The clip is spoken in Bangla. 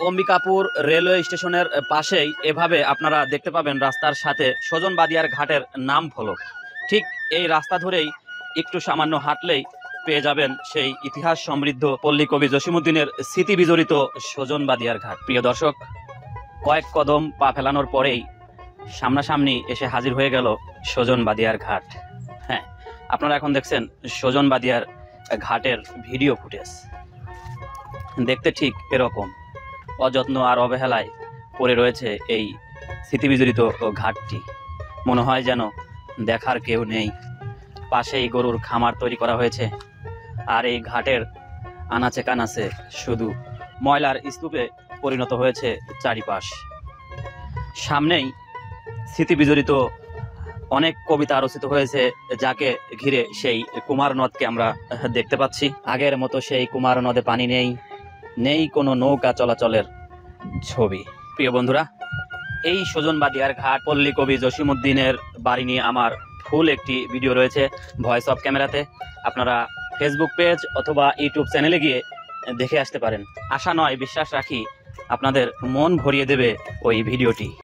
অম্বিকাপুর রেলওয়ে স্টেশনের পাশেই এভাবে আপনারা দেখতে পাবেন রাস্তার সাথে সজন বাদিয়ার ঘাটের নাম ফলক। ঠিক এই রাস্তা ধরেই একটু সামান্য হাঁটলেই পেয়ে যাবেন সেই ইতিহাস সমৃদ্ধ পল্লী কবি জসিমউদ্দিনের স্মৃতি বিজড়িত সজন বাদিয়ার ঘাট। প্রিয় দর্শক, কয়েক কদম পা ফেলানোর পরেই সামনাসামনি এসে হাজির হয়ে গেল সজন বাদিয়ার ঘাট। হ্যাঁ, আপনারা এখন দেখছেন সজন বাদিয়ার ঘাটের ভিডিও ফুটেজ। দেখতে ঠিক এরকম অযত্ন আর অবহেলায় পড়ে রয়েছে এই স্মৃতিবিজড়িত ঘাটটি। মনে হয় যেন দেখার কেউ নেই। পাশেই গরুর খামার তৈরি করা হয়েছে, আর এই ঘাটের আনাচে কানাচে শুধু ময়লার স্তূপে পরিণত হয়েছে চারিপাশ। সামনেই স্মৃতিবিজড়িত অনেক কবিতা রচিত হয়েছে, যাকে ঘিরে সেই কুমার নদকে আমরা দেখতে পাচ্ছি। আগের মতো সেই কুমার নদে পানি নেই, নেই কোনো নৌকা চলাচলের ছবি। প্রিয় বন্ধুরা, এই সজন বাদিয়ার ঘাট পল্লী কবি জসিমউদ্দিনের বাড়ি নিয়ে আমার ফুল একটি ভিডিও রয়েছে ভয়েস অফ ক্যামেরাতে। আপনারা ফেসবুক পেজ অথবা ইউটিউব চ্যানেলে গিয়ে দেখে আসতে পারেন। আশা নয়, বিশ্বাস রাখি আপনাদের মন ভরিয়ে দেবে ওই ভিডিওটি।